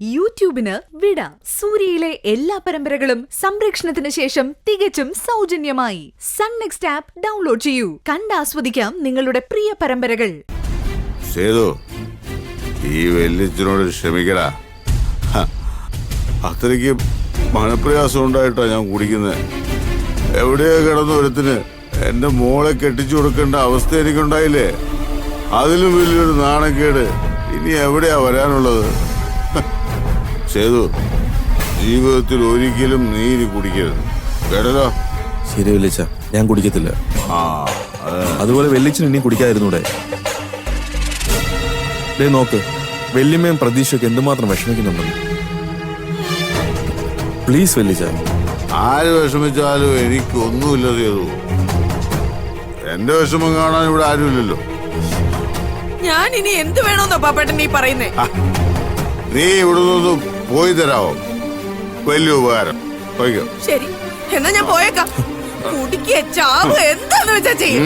യൂട്യൂബിന് വിട. സൂര്യയിലെ എല്ലാ പരമ്പരകളും സംരക്ഷണത്തിന് ശേഷം തികച്ചും സൗജന്യമായി സൺ നെക്സ്റ്റ് ആപ്പ് ഡൗൺലോഡ് ചെയ്യൂ. കണ്ടാസ്വദിക്കാം നിങ്ങളുടെ പ്രിയ പരമ്പരകൾ. സേതു, ഈ വെല്ലിച്ചനോട് ക്ഷമിക്കടാ. അത്രയ്ക്ക് മനപ്രയാസം ഉണ്ടായിട്ടാ ഞാൻ കുടിക്കുന്നത്. എവിടെയോ കിടന്ന ഒരുത്തിന് എന്റെ മോളെ കെട്ടിച്ചു കൊടുക്കേണ്ട അവസ്ഥ എനിക്കുണ്ടായില്ലേ? അതിലും വലിയൊരു നാണക്കേട് ഇനി എവിടെയാ വരാനുള്ളത്? സേതു, ജീവിതത്തിൽ ഒരിക്കലും നീ ഇനി കുടിക്കരുത്, കേട്ടല്ലോ? ശരി വെല്ലിച്ച, ഞാൻ കുടിക്കത്തില്ല. അതുപോലെ വെല്ലിച്ചൻ ഇനിയും കുടിക്കാതിരുന്നൂടെ? നോക്ക്, വെല്ലിമ്മയും പ്രതീക്ഷയൊക്കെ എന്തുമാത്രം വിഷമിക്കുന്നുണ്ടെന്ന്. പ്ലീസ് വെല്ലിച്ച. ആര് വിഷമിച്ചാലും എനിക്കൊന്നുമില്ല സേതു. എന്റെ വിഷമം കാണാൻ ഇവിടെ ആരുമില്ലല്ലോ. ഞാൻ ഇനി എന്ത് വേണോന്നോ പാപ്പേട്ടൻ നീ പറയുന്നേ? നീ ഇവിടെ നിന്ന് പോയി തരാവോ? വലിയ ഉപകാരം. പോയിക്കോ. ശരി, എന്നാ ഞാൻ പോയേക്കാം. കുടിക്കുക ചാവ് എന്താന്ന് വെച്ചാ ചെയ്യും.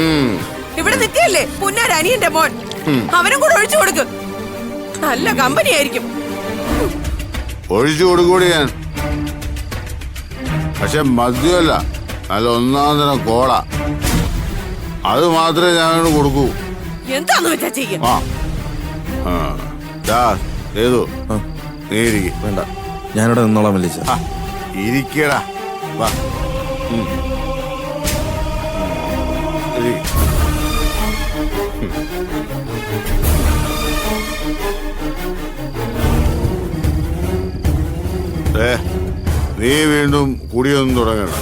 ഇവിടെ നിൽക്കല്ലേ പുന്നാരനിയന്റെ മോൻ, അവനും കൂടെ ഒഴിച്ചു കൊടുക്കും. നല്ല കമ്പനി ആയിരിക്കും. ഒഴിച്ചു കൊടുക്കൂടി ഞാൻ. പക്ഷെ മദ്യമല്ല, നല്ല ഒന്നാം തരം കോള. അത് മാത്രമേ ഞാൻ കൊടുക്കൂ. എന്താന്ന് വെച്ചാ ചെയ്യും. ഏതോ നീ ഇരിക്കും. വേണ്ട, ഞാനിവിടെ നിന്നോളാം വെല്ലിച്ച. ഇരിക്കടാ. വാ. നീ വീണ്ടും കുടിയൊന്നും തുടങ്ങണ്ട.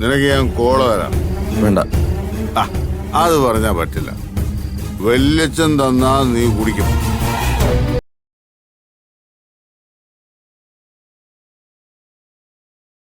നിനക്ക് ഞാൻ കോള തരാം. വേണ്ട. അത് പറഞ്ഞാ പറ്റില്ല. വെല്ലച്ചൻ തന്നാ നീ കുടിക്കും.